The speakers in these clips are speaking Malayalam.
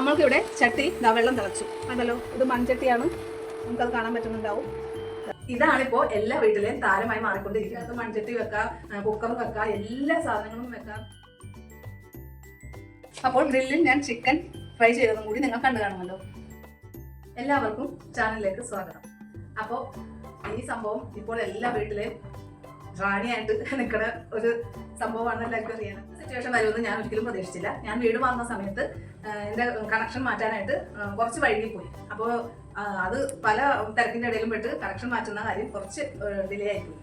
നമ്മൾക്കിവിടെ ചട്ടി വെള്ളം തിളച്ചു അതല്ലോ. ഇത് മൺചട്ടിയാണ്, നമുക്കത് കാണാൻ പറ്റുന്നുണ്ടാവും. ഇതാണിപ്പോൾ എല്ലാ വീട്ടിലെയും താരമായി മാറിക്കൊണ്ടിരിക്കുന്നത്. മൺചട്ടി വെക്കാം, കുക്കർ വെക്കാം, എല്ലാ സാധനങ്ങളും വെക്കാം. അപ്പോൾ ഗ്രില്ലിൽ ഞാൻ ചിക്കൻ ഫ്രൈ ചെയ്തതും കൂടി നിങ്ങൾ കണ്ടു കാണുമല്ലോ. എല്ലാവർക്കും ചാനലിലേക്ക് സ്വാഗതം. അപ്പോൾ ഈ സംഭവം ഇപ്പോൾ എല്ലാ വീട്ടിലെയും റാണിയായിട്ട് നിൽക്കുന്ന ഒരു സംഭവമാണ്, എല്ലാവർക്കും അറിയണം. സിറ്റുവേഷൻ വരുമെന്ന് ഞാൻ ഒരിക്കലും പ്രതീക്ഷിച്ചില്ല. ഞാൻ വീട് മാറുന്ന സമയത്ത് എൻ്റെ കണക്ഷൻ മാറ്റാനായിട്ട് കുറച്ച് വൈകിപ്പോയി. അപ്പോൾ അത് പല തിരക്കിൻ്റെ ഇടയിലും പെട്ട് കണക്ഷൻ മാറ്റുന്ന കാര്യം കുറച്ച് ഡിലേ ആയിപ്പോയി.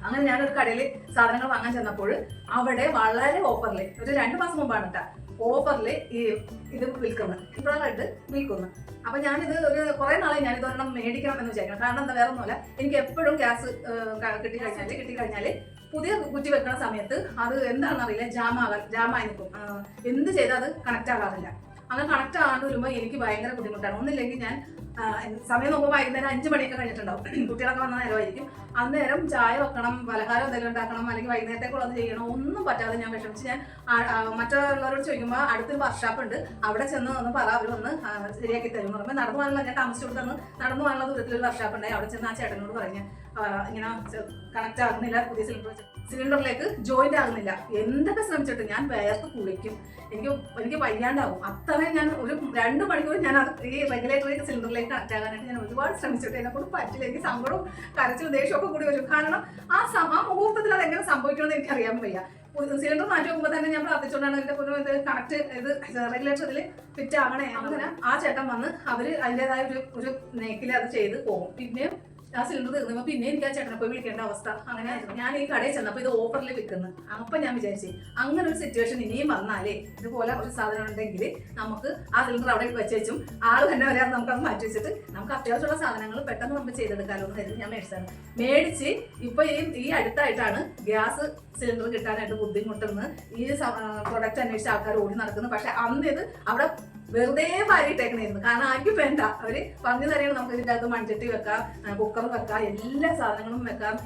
അങ്ങനെ ഞാനൊരു കടയിൽ സാധനങ്ങൾ വാങ്ങാൻ ചെന്നപ്പോൾ അവിടെ വളരെ ഓഫറിൽ, ഒരു 2 മാസം മുമ്പാണ് കേട്ടോ, ഓഫറിൽ ഇത് വിൽക്കുന്നത്, ഇപ്പോഴായിട്ട് വിൽക്കുന്നു. അപ്പൊ ഞാനിത് കുറെ നാളെ ഞാനിത് ഒരെണ്ണം മേടിക്കണം എന്ന് വിചാരിക്കണം. കാരണം എന്താ, വേറെ ഒന്നുമല്ല, എനിക്ക് എപ്പോഴും ഗ്യാസ് കിട്ടിക്കഴിഞ്ഞാല് പുതിയ കുറ്റി വെക്കുന്ന സമയത്ത് അത് എന്താണെന്നറിയില്ല, ജാമായി നിൽക്കും. എന്ത് ചെയ്താൽ അത് കണക്ട് ആകാറില്ല. അങ്ങനെ കണക്ട് ആകാണ്ട് വരുമ്പോൾ എനിക്ക് ഭയങ്കര ബുദ്ധിമുട്ടാണ്. ഒന്നില്ലെങ്കിൽ ഞാൻ സമയം നോക്കുമ്പോൾ വൈകുന്നേരം 5 മണിയൊക്കെ കഴിഞ്ഞിട്ടുണ്ടാവും, കുട്ടികളൊക്കെ വന്ന നേരമായിരിക്കും. അന്നേരം ചായ വെക്കണം, പലഹാരം എന്തെങ്കിലും ഉണ്ടാക്കണം, അല്ലെങ്കിൽ വൈകുന്നേരത്തേക്കുള്ളത് ചെയ്യണം, ഒന്നും പറ്റാതെ ഞാൻ വിഷമിച്ച് ഞാൻ മറ്റുള്ളവരോട് ചോദിക്കുമ്പോൾ അടുത്തൊരു വർക്ക്ഷോപ്പ് ഉണ്ട്, അവിടെ ചെന്ന് ഒന്ന് പറ, അവർ വന്ന് ശരിയാക്കി തരും എന്ന് പറയുമ്പോൾ നടന്നു പോകാനുള്ള, ഞാൻ താമസിച്ചു തന്ന് നടന്നു പോകാനുള്ള ദൂരത്തിലൊരു വർക്ക്ഷോപ്പ് ഉണ്ടായി. അവിടെ ചെന്ന് ആ ചേട്ടനോട് പറഞ്ഞ് ഇങ്ങനെ കണക്ട് ആകുന്നില്ല, പുതിയ സിലിണ്ടറിലേക്ക് ജോയിന്റ് ആകുന്നില്ല. എന്തൊക്കെ ശ്രമിച്ചിട്ട് ഞാൻ വേർത്ത് കുളിക്കും, എനിക്ക് വയ്യാണ്ടാവും. അത്രയും ഞാൻ ഒരു 2 മണിക്കൂർ ഞാൻ ഈ റെഗുലേറ്ററിലേക്ക് സിലിണ്ടറിലേക്ക് കണക്ട് ആകാനായിട്ട് ഞാൻ ഒരുപാട് ശ്രമിച്ചിട്ട് എന്നെക്കൊണ്ട് പറ്റില്ല. എനിക്ക് സങ്കടവും കരച്ചിലും ദേഷ്യമൊക്കെ കൂടി വരും. കാരണം ആ മുഹൂർത്തത്തിൽ അത് എങ്ങനെ സംഭവിക്കണമെന്ന് എനിക്ക് അറിയാൻ വയ്യ. സിലിണ്ടർ മാറ്റി വെക്കുമ്പോൾ തന്നെ ഞാൻ പ്രാർത്ഥിച്ചുകൊണ്ടാണ് എന്റെ ഇത് കണക്ട് റെഗുലേറ്റർ ഇതിൽ ഫിറ്റ് ആകണേ. അങ്ങനെ ആ ചേട്ടൻ വന്ന് അവര് അതിൻ്റെതായ ഒരു നേക്കിൽ അത് ചെയ്ത് പോകും. പിന്നെ ആ സിലിണ്ടർ തീർന്നപ്പോൾ പിന്നെ എനിക്ക് ആ ചേട്ടനെ പോയി വിളിക്കേണ്ട അവസ്ഥ. അങ്ങനെ ആയിരുന്നു. ഞാൻ ഈ കടയിൽ ചെന്നപ്പോൾ ഇത് ഓഫറിൽ വിൽക്കുന്നു. അപ്പം ഞാൻ വിചാരിച്ചു, അങ്ങനെ ഒരു സിറ്റുവേഷൻ ഇനിയും വന്നാലേ, ഇതുപോലെ ഒരു സാധനം ഉണ്ടെങ്കിൽ നമുക്ക് ആ സിലിണ്ടർ അവിടെ വെച്ചും ആൾ തന്നെ വരാതെ നമുക്കത് മാറ്റി വെച്ചിട്ട് നമുക്ക് അത്യാവശ്യമുള്ള സാധനങ്ങൾ പെട്ടെന്ന് നമുക്ക് ചെയ്തെടുക്കാമല്ലോ എന്ന് കരുതി ഞാൻ മേടിച്ച് ഇപ്പൊ ഈ അടുത്തായിട്ടാണ് ഗ്യാസ് സിലിണ്ടർ കിട്ടാനായിട്ട് ബുദ്ധിമുട്ടുന്നത് ഈ പ്രൊഡക്റ്റ് അന്വേഷിച്ച ആൾക്കാർ ഓടി നടക്കുന്നത്. പക്ഷെ അന്ന് ഇത് അവിടെ വെറുതെ വാരിയിട്ടേക്കണായിരുന്നു. കാരണം ആർക്കും വേണ്ട, അവര് പറഞ്ഞു തരണം നമുക്ക് ഇതിൻ്റെ അകത്ത് മൺചട്ടി വെക്കാം, കുക്കർ വെക്കാം, എല്ലാ സാധനങ്ങളും വെക്കാം,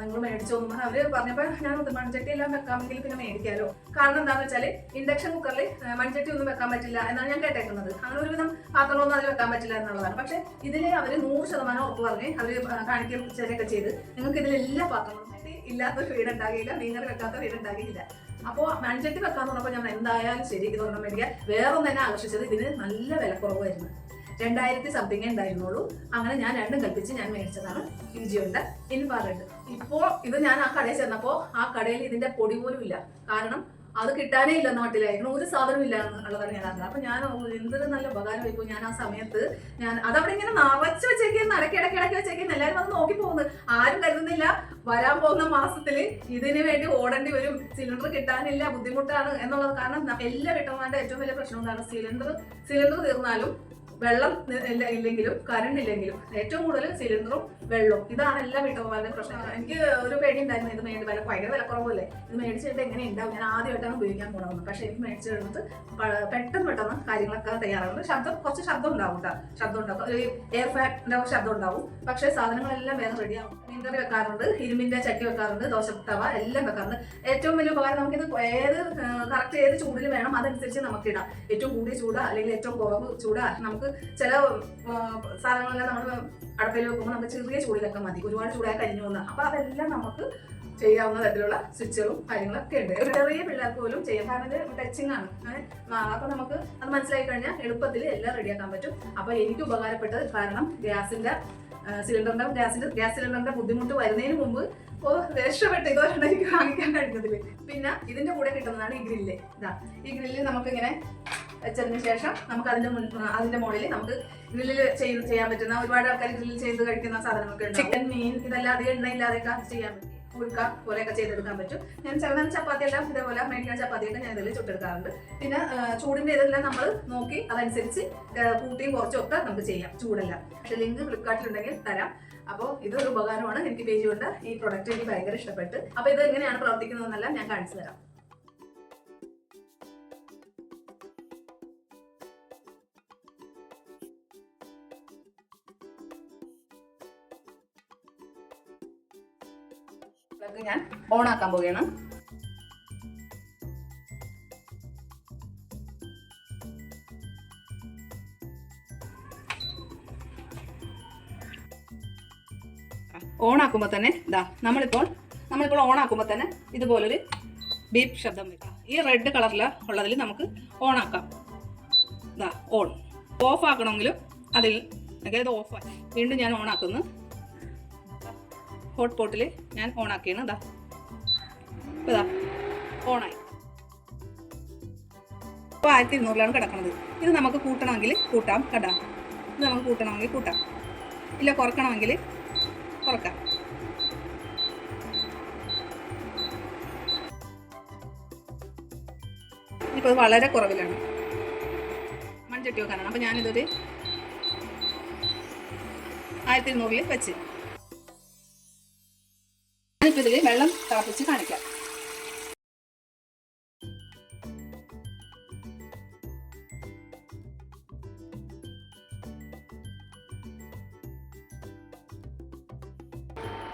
നിങ്ങൾ മേടിച്ചോന്നും അവര് പറഞ്ഞപ്പോൾ ഞാൻ മൺചട്ടി എല്ലാം വെക്കാമെങ്കിൽ പിന്നെ മേടിക്കാമല്ലോ. കാരണം എന്താണെന്ന് വെച്ചാൽ ഇൻഡക്ഷൻ കുക്കറിൽ മൺചട്ടി ഒന്നും വെക്കാൻ പറ്റില്ല എന്നാണ് ഞാൻ കേട്ടേക്കുന്നത്. അങ്ങനെ ഒരുവിധം പാത്രങ്ങളൊന്നും അതിൽ വെക്കാൻ പറ്റില്ല എന്നുള്ളതാണ്. പക്ഷെ ഇതിൽ അവര് 100% ഉറപ്പ് പറഞ്ഞ് അവര് കാണിക്കുകയും ചെറിയൊക്കെ ചെയ്ത് നിങ്ങൾക്ക് ഇതിലെല്ലാ പാത്രങ്ങളും ഇല്ലാത്തൊരു വീടുണ്ടാകില്ല, മീൻകറി വെക്കാത്ത വീടുണ്ടാകില്ല. അപ്പോൾ മൺചട്ടി വെക്കാന്ന് പറഞ്ഞപ്പോൾ ഞാൻ എന്തായാലും ശരി ഇതൊരെണ്ണം മേടിക്കുക. വേറൊന്നും തന്നെ ആകർഷിച്ചത് ഇതിന് നല്ല വിലക്കുറവായിരുന്നു. 2000 സംതിങ് ഉണ്ടായിരുന്നുള്ളൂ. അങ്ങനെ ഞാൻ രണ്ടും കൽപ്പിച്ച് ഞാൻ മേടിച്ചതാണ് ഇഞ്ചിയുണ്ട് ഇൻഫ്രാറെഡ്. ഇപ്പോൾ ഇത് ഞാൻ ആ കടയിൽ ചെന്നപ്പോൾ ആ കടയിൽ ഇതിന്റെ പൊടി പോലും ഇല്ല. കാരണം അത് കിട്ടാനേ ഇല്ല, നാട്ടിലായിരുന്നു ഒരു സാധനം ഇല്ല എന്നുള്ളതാണ് ഞാൻ അറിഞ്ഞത്. അപ്പൊ ഞാൻ എന്തൊരു നല്ല ഉപകാരം ഇപ്പോൾ ഞാൻ ആ സമയത്ത് ഞാൻ അതവിടെ ഇങ്ങനെ നിറച്ച് വെച്ചേക്കുന്ന, ഇടയ്ക്കിടയ്ക്ക് വെച്ചേക്കുന്ന, എല്ലാവരും അത് നോക്കി പോകുന്നത്. ആരും കരുതുന്നില്ല വരാൻ പോകുന്ന മാസത്തില് ഇതിന് വേണ്ടി ഓടേണ്ടി വരും, സിലിണ്ടർ കിട്ടാനില്ല, ബുദ്ധിമുട്ടാണ് എന്നുള്ളത്. കാരണം എല്ലാ വീട്ടമ്മമാരുടെ ഏറ്റവും വലിയ പ്രശ്നം എന്താണ്, സിലിണ്ടർ തീർന്നാലും വെള്ളം ഇല്ലെങ്കിലും കറണ്ട് ഇല്ലെങ്കിലും ഏറ്റവും കൂടുതൽ സിലിണ്ടറും വെള്ളവും, ഇതാണ് എല്ലാ വീട്ടമ്മമാരുടെ പ്രശ്നം. എനിക്ക് ഒരു പേടി ഉണ്ടായിരുന്നു, ഇത് ഭയങ്കര വിലക്കുറവല്ലേ, ഇത് മേടിച്ചിട്ട് എങ്ങനെ ഉണ്ടാവും, ഞാൻ ആദ്യമായിട്ടാണ് ഉപയോഗിക്കാൻ പോകണമെന്ന്. പക്ഷെ എനിക്ക് മേടിച്ചെടുത്ത് പെട്ടെന്ന് കാര്യങ്ങളൊക്കെ തയ്യാറാകുന്നത്. കുറച്ച് ശബ്ദം ഉണ്ടാവും കേട്ടോ, ശബ്ദം ഉണ്ടാവും, ഒരു എയർ ഫാക്ടറിന്റെ ശബ്ദം ഉണ്ടാവും. പക്ഷെ സാധനങ്ങളെല്ലാം വേഗം റെഡിയാവും. മീൻകറി വെക്കാറുണ്ട്, ഇരുമ്പിന്റെ ചട്ടി വെക്കാറുണ്ട്, ദോശത്തവ എല്ലാം വെക്കാറുണ്ട്. ഏറ്റവും വലിയ ഉപകാരം, നമുക്കിത് കറക്റ്റ് ഏത് ചൂടിൽ വേണം അതനുസരിച്ച് നമുക്ക് ഇടാം. ഏറ്റവും കൂടിയ ചൂടാ അല്ലെങ്കിൽ ഏറ്റവും കുറവ് ചൂടാ, നമുക്ക് ചില സാധനങ്ങളെല്ലാം നമ്മൾ അടുപ്പിൽ വെക്കുമ്പോൾ നമുക്ക് ചെറിയ ചൂടിലൊക്കെ മതി, ഒരുപാട് ചൂടായി കരിഞ്ഞു പോകുന്ന. അപ്പൊ അതെല്ലാം നമുക്ക് ചെയ്യാവുന്ന തരത്തിലുള്ള സ്വിച്ചുകളും കാര്യങ്ങളൊക്കെ ഉണ്ട്. ചെറിയ പിള്ളേർക്ക് പോലും ചെയ്യാം, കാരണം ഇത് ടച്ചിങ് ആണ്. അപ്പൊ നമുക്ക് അത് മനസ്സിലാക്കി കഴിഞ്ഞാൽ എളുപ്പത്തിൽ എല്ലാം റെഡിയാക്കാൻ പറ്റും. അപ്പൊ എനിക്ക് ഉപകാരപ്പെട്ടത്, കാരണം ഗ്യാസ് സിലിണ്ടറിന്റെ ബുദ്ധിമുട്ട് വരുന്നതിന് മുമ്പ് രക്ഷപ്പെട്ട് ഇതോടെ എനിക്ക് വാങ്ങിക്കാൻ കഴിഞ്ഞതില്. പിന്നെ ഇതിന്റെ കൂടെ കിട്ടുന്നതാണ് ഈ ഗ്രില്ല്. ഈ ഗ്രില്ല് നമുക്ക് ഇങ്ങനെ വെച്ചതിന് ശേഷം നമുക്ക് അതിന്റെ മുകളിൽ നമുക്ക് ഗ്രില്ലിൽ ചെയ്യാൻ പറ്റുന്ന ഒരുപാട് ആൾക്കാർ ഗ്രില്ലിൽ ചെയ്ത് കഴിക്കുന്ന സാധനങ്ങളൊക്കെ ഉണ്ട്. ചിക്കൻ, മീൻ, ഇതെല്ലാം അധികം എണ്ണയില്ലാതെയൊക്കെ ചെയ്യാൻ പറ്റും. ഉൾക്ക പോലെയൊക്കെ ചെയ്തെടുക്കാൻ പറ്റും. ഞാൻ ചെറുതാൻ ചപ്പാത്തിയെല്ലാം ഇതേപോലെ മേടിക്കുന്ന ചപ്പാത്തിയൊക്കെ ഞാൻ ഇതിൽ ചുട്ടെടുക്കാറുണ്ട്. പിന്നെ ചൂടിന്റെ ഇതെല്ലാം നമ്മൾ നോക്കി അതനുസരിച്ച് കൂട്ടിയും കുറച്ചും ഒക്കെ നമുക്ക് ചെയ്യാം, ചൂടെല്ലാം. പക്ഷെ ലിങ്ക് ഫ്ലിപ്കാർട്ടിലുണ്ടെങ്കിൽ തരാം. അപ്പോൾ ഇതൊരു ഉപകാരമാണ്. എനിക്ക് പേജ് കൊണ്ട് ഈ പ്രൊഡക്റ്റ് എനിക്ക് ഭയങ്കര ഇഷ്ടപ്പെട്ട്. അപ്പോൾ ഇത് എങ്ങനെയാണ് പ്രവർത്തിക്കുന്നതെന്നെല്ലാം ഞാൻ കാണിച്ചു തരാം. ഞാൻ ഓൺ ആക്കാൻ പോവുകയാണ്. ഓണാക്കുമ്പോൾ തന്നെ നമ്മളിപ്പോൾ ഓണാക്കുമ്പോൾ തന്നെ ഇതുപോലൊരു ബീപ്പ് ശബ്ദം വയ്ക്കാം. ഈ റെഡ് കളറിൽ ഉള്ളതിൽ നമുക്ക് ഓണാക്കാം. ഓൺ. ഓഫ് ആക്കണമെങ്കിലും അതിൽ ഇത് ഓഫായി. വീണ്ടും ഞാൻ ഓണാക്കുന്നു. ഹോട്ട് പോട്ടിൽ ഞാൻ ഓണാക്കിയാണ്. ഇപ്പോൾ ഓണായി. ഇപ്പോൾ 1200 കിടക്കുന്നത്. ഇത് നമുക്ക് കൂട്ടണമെങ്കിൽ കൂട്ടാം. ഇത് നമുക്ക് കൂട്ടണമെങ്കിൽ കൂട്ടാം, ഇല്ല കുറക്കണമെങ്കിൽ കുറക്കാം. ഇപ്പോൾ ഇത് വളരെ കുറവിലാണ്. മൺചട്ടി വെക്കാനാണ്. അപ്പോൾ ഞാനിതൊരു 1200 വെച്ച് ഞാനിപ്പോൾ ഇതിൽ വെള്ളം തിളപ്പിച്ച് കാണിക്കാം.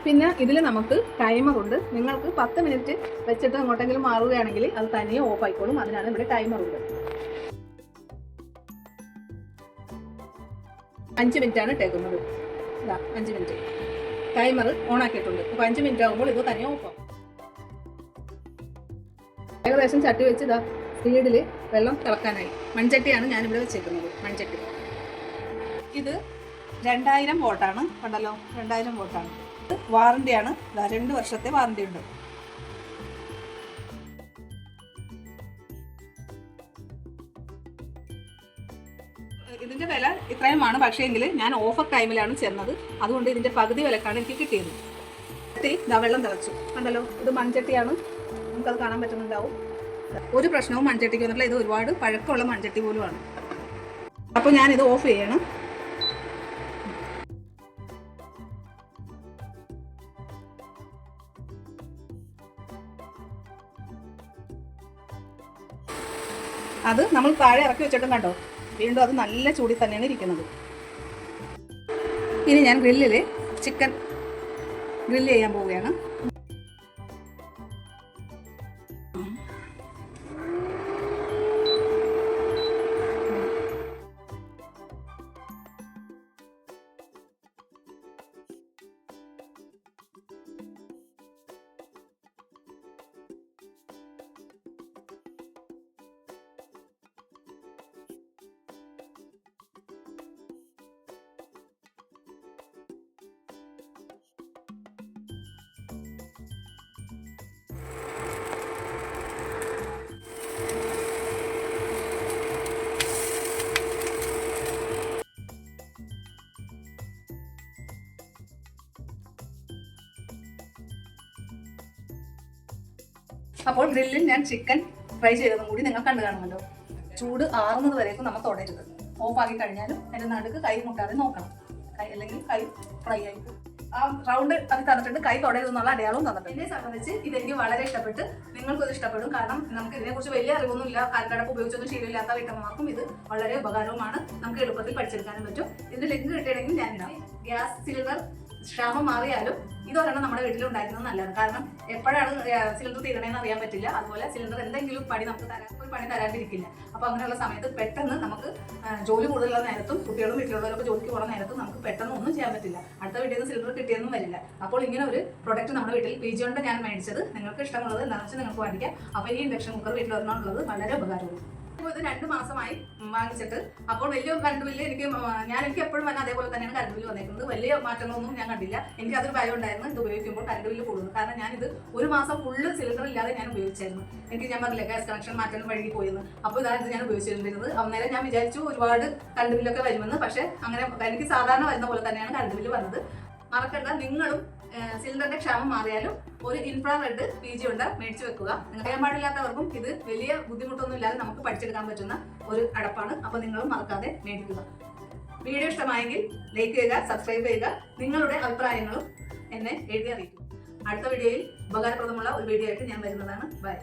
പിന്നെ ഇതിൽ നമുക്ക് ടൈമറുണ്ട്. നിങ്ങൾക്ക് 10 മിനിറ്റ് വെച്ചിട്ട് എങ്ങോട്ടെങ്കിലും മാറുകയാണെങ്കിൽ അത് തനിയെ ഓഫ് ആയിക്കോളും. അതിനാണ് ഇവിടെ ടൈമറുണ്ട്. 5 മിനിറ്റാണ് ഇട്ടേക്കുന്നത്. 5 മിനിറ്റ് ടൈമർ ഓൺ ആക്കിയിട്ടുണ്ട്. അപ്പോൾ 5 മിനിറ്റ് ആകുമ്പോൾ ഇത് തനിയെ ഓഫ് ആവും. ഏകദേശം ചട്ടി വെച്ച് സ്പീഡിൽ വെള്ളം തിളക്കാനായി. മൺചട്ടിയാണ് ഞാനിവിടെ വെച്ചേക്കുന്നത്. മൺചട്ടി ഇത് 2000 വോട്ടാണ്. കണ്ടല്ലോ, 2000 വോട്ടാണ്. വാറണ്ടിയാണ്. 2 വർഷത്തെ വാറണ്ടി ഉണ്ട്. ഇതിന്റെ വില ഇത്രയുമാണ്. പക്ഷേങ്കിൽ ഞാൻ ഓഫർ ടൈമിലാണ് ചെന്നത്. അതുകൊണ്ട് ഇതിന്റെ പകുതി വിലക്കാണ് എനിക്ക് കിട്ടിയത്. വെള്ളം തിളച്ചു. കണ്ടല്ലോ, ഇത് മൺചട്ടിയാണ്. നമുക്കത് കാണാൻ പറ്റുന്നുണ്ടാവും. ഒരു പ്രശ്നവും മൺചട്ടിക്ക് വന്നിട്ടില്ല. ഇത് ഒരുപാട് പഴക്കമുള്ള മൺചട്ടി പോലുമാണ്. അപ്പോൾ ഞാനിത് ഓഫ് ചെയ്യണം. അത് നമ്മൾ താഴെ ഇറക്കി വെച്ചിട്ടും കണ്ടോ, വീണ്ടും അത് നല്ല ചൂടിൽ തന്നെയാണ് ഇരിക്കുന്നത്. ഇനി ഞാൻ ഗ്രില്ലിൽ ചിക്കൻ ഗ്രില്ല് ചെയ്യാൻ പോവുകയാണ്. അപ്പോൾ ഗ്രില്ലിൽ ഞാൻ ചിക്കൻ ഫ്രൈ ചെയ്തതും കൂടി നിങ്ങൾ കണ്ടു കാണുമല്ലോ. ചൂട് ആറുന്നത് വരേക്കും നമ്മൾ തൊടരുത്. ഓഫാക്കി കഴിഞ്ഞാലും അതിൻ്റെ നടുക്ക് കൈ മുട്ടാതെ നോക്കണം. അല്ലെങ്കിൽ കൈ ഫ്രൈ ആയി. ആ റൗണ്ട് അത് തന്നിട്ടുണ്ട്. കൈ തൊടരുതെന്നുള്ള അടയാളവും തന്നിട്ടുണ്ട്. എന്നെ സംബന്ധിച്ച് ഇതെനിക്ക് വളരെ ഇഷ്ടപ്പെട്ട്. നിങ്ങൾക്കത് ഇഷ്ടപ്പെടും. കാരണം നമുക്ക് ഇതിനെക്കുറിച്ച് വലിയ അറിവൊന്നുമില്ല. കരണ്ടടപ്പ് ഉപയോഗിച്ചൊന്നും ശീലമില്ലാത്ത വീട്ടമ്മമാർക്കും ഇത് വളരെ ഉപകാരവുമാണ്. നമുക്ക് എളുപ്പത്തിൽ പഠിച്ചെടുക്കാനും പറ്റും. ഇതിന്റെ ലിങ്ക് കിട്ടിയില്ലെങ്കിൽ ഞാൻ ഇടാം. ഗ്യാസ് സിലിണ്ടർ ക്ഷാമം മാറിയാലും ഇതൊരെണ്ണം നമ്മുടെ വീട്ടിലുണ്ടായിരുന്നത് നല്ലതാണ്. കാരണം എപ്പോഴാണ് സിലിണ്ടർ തീരണേന്ന് അറിയാൻ പറ്റില്ല. അതുപോലെ സിലിണ്ടർ എന്തെങ്കിലും പണി നമുക്ക് ഒരു പണി തരാണ്ടിരിക്കില്ല. അപ്പോൾ അങ്ങനെയുള്ള സമയത്ത് പെട്ടെന്ന് നമുക്ക് ജോലി കൂടുതലുള്ള നേരത്തും കുട്ടികളും വീട്ടിലുള്ളവരൊക്കെ ജോലിക്ക് പോകുന്ന നേരത്തും നമുക്ക് പെട്ടെന്ന് ഒന്നും ചെയ്യാൻ പറ്റില്ല. അടുത്ത വീട്ടിൽ നിന്ന് സിലിണ്ടർ കിട്ടിയെന്നും വരില്ല. അപ്പോൾ ഇങ്ങനെ ഒരു പ്രൊഡക്റ്റ് നമ്മുടെ വീട്ടിൽ PG കൊണ്ട് ഞാൻ മേടിച്ചത്. നിങ്ങൾക്ക് ഇഷ്ടമുള്ളത് എന്താണെന്ന് വെച്ചാൽ നിങ്ങൾക്ക് വാങ്ങിക്കാം. അപ്പോൾ ഈ ഇൻഡക്ഷൻ കുക്കർ വീട്ടിൽ വരണമുള്ളത് വളരെ ഉപകാരവും. ഇത് 2 മാസമായി വാങ്ങിച്ചിട്ട്. അപ്പോൾ വലിയ കറണ്ട് ബില്ല് എനിക്ക് എപ്പോഴും തന്നെ അതേപോലെ തന്നെയാണ് കറണ്ട് ബില്ല് വന്നേക്കുന്നത്. വലിയ മാറ്റങ്ങളൊന്നും ഞാൻ കണ്ടില്ല. എനിക്ക് അതൊരു ഭയം ഉണ്ടായിരുന്നു ഇത് ഉപയോഗിക്കുമ്പോൾ കറണ്ട് ബില്ല് കൂടുന്നു. കാരണം ഞാനിത് 1 മാസം ഫുള്ള് സിലിണ്ടർ ഇല്ലാതെ ഞാൻ ഉപയോഗിച്ചായിരുന്നു. ഞാൻ പറഞ്ഞില്ല ഗ്യാസ് കണക്ഷൻ മാറ്റാൻ വഴുകി പോയെന്ന്. അപ്പോൾ ഇതാണ് ഞാൻ ഉപയോഗിച്ചിരുന്നത്. അന്നേരം ഞാൻ വിചാരിച്ചു ഒരുപാട് കറണ്ട് ബില്ലൊക്കെ വരുമെന്ന്. പക്ഷേ അങ്ങനെ എനിക്ക് സാധാരണ വരുന്ന പോലെ തന്നെയാണ് കറണ്ട് ബില്ല് വന്നത്. മറക്കണ്ട, നിങ്ങളും സിലിണ്ടറിന്റെ ക്ഷാമം മാറിയാലും ഒരു ഇൻഫ്രാറെഡ് PG ഉണ്ട്, മേടിച്ചു വെക്കുക. അറിയാൻ പാടില്ലാത്തവർക്കും ഇത് വലിയ ബുദ്ധിമുട്ടൊന്നും ഇല്ലാതെ നമുക്ക് പഠിച്ചെടുക്കാൻ പറ്റുന്ന ഒരു അടപ്പാണ്. അപ്പോൾ നിങ്ങളും മറക്കാതെ മേടിക്കുക. വീഡിയോ ഇഷ്ടമായെങ്കിൽ ലൈക്ക് ചെയ്യുക, സബ്സ്ക്രൈബ് ചെയ്യുക. നിങ്ങളുടെ അഭിപ്രായങ്ങളും എന്നെ എഴുതി അറിയിക്കുക. അടുത്ത വീഡിയോയിൽ ഉപകാരപ്രദമുള്ള ഒരു വീഡിയോ ആയിട്ട് ഞാൻ വരുന്നതാണ്. ബൈ.